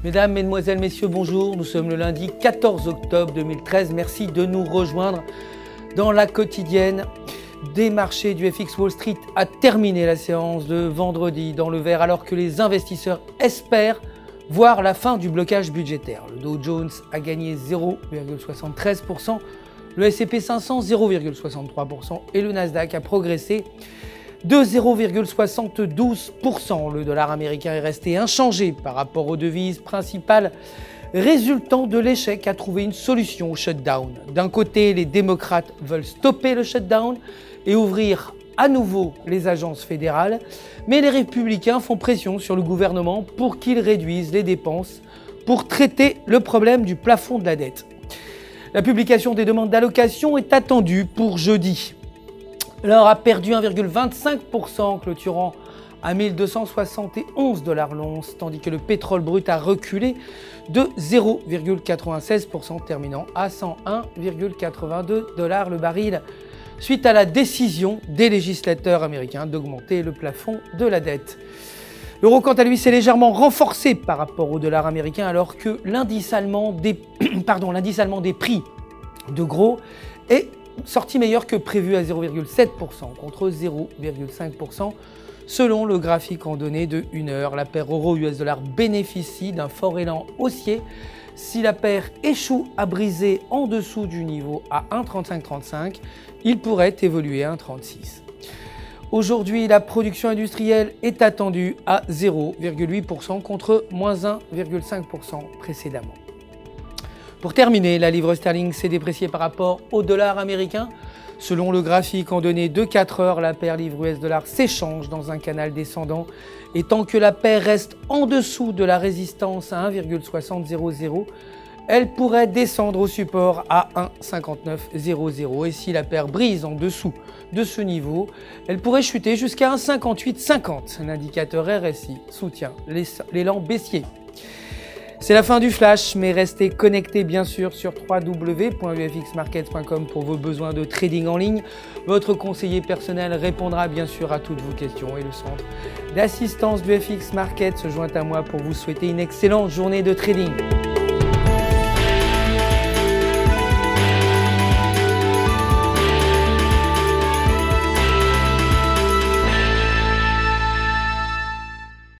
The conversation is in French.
Mesdames, Mesdemoiselles, Messieurs, bonjour. Nous sommes le lundi 14 octobre 2013. Merci de nous rejoindre dans la quotidienne des marchés du FX. Wall Street a terminé la séance de vendredi dans le vert alors que les investisseurs espèrent voir la fin du blocage budgétaire. Le Dow Jones a gagné 0,73%, le S&P 500 0,63% et le Nasdaq a progressé de 0,72%. Le dollar américain est resté inchangé par rapport aux devises principales, résultant de l'échec à trouver une solution au shutdown. D'un côté, les démocrates veulent stopper le shutdown et ouvrir à nouveau les agences fédérales, mais les républicains font pression sur le gouvernement pour qu'il réduise les dépenses pour traiter le problème du plafond de la dette. La publication des demandes d'allocation est attendue pour jeudi. L'or a perdu 1,25%, clôturant à 1271 $ l'once, tandis que le pétrole brut a reculé de 0,96%, terminant à 101,82 $ le baril, suite à la décision des législateurs américains d'augmenter le plafond de la dette. L'euro, quant à lui, s'est légèrement renforcé par rapport au dollar américain, alors que l'indice allemand des prix de gros est sorti meilleur que prévu à 0,7% contre 0,5%. Selon le graphique en données de 1 heure, la paire euro-US $ bénéficie d'un fort élan haussier. Si la paire échoue à briser en dessous du niveau à 1,3535, il pourrait évoluer à 1,36. Aujourd'hui, la production industrielle est attendue à 0,8% contre moins 1,5% précédemment. Pour terminer, la livre sterling s'est dépréciée par rapport au dollar américain. Selon le graphique en données de 4 heures, la paire livre US $ s'échange dans un canal descendant et tant que la paire reste en dessous de la résistance à 1,6000, elle pourrait descendre au support à 1,5900 et si la paire brise en dessous de ce niveau, elle pourrait chuter jusqu'à 1,5850. L'indicateur RSI soutient l'élan baissier. C'est la fin du flash, mais restez connectés bien sûr sur www.ufxmarkets.com pour vos besoins de trading en ligne. Votre conseiller personnel répondra bien sûr à toutes vos questions et le centre d'assistance du FX Markets se joint à moi pour vous souhaiter une excellente journée de trading.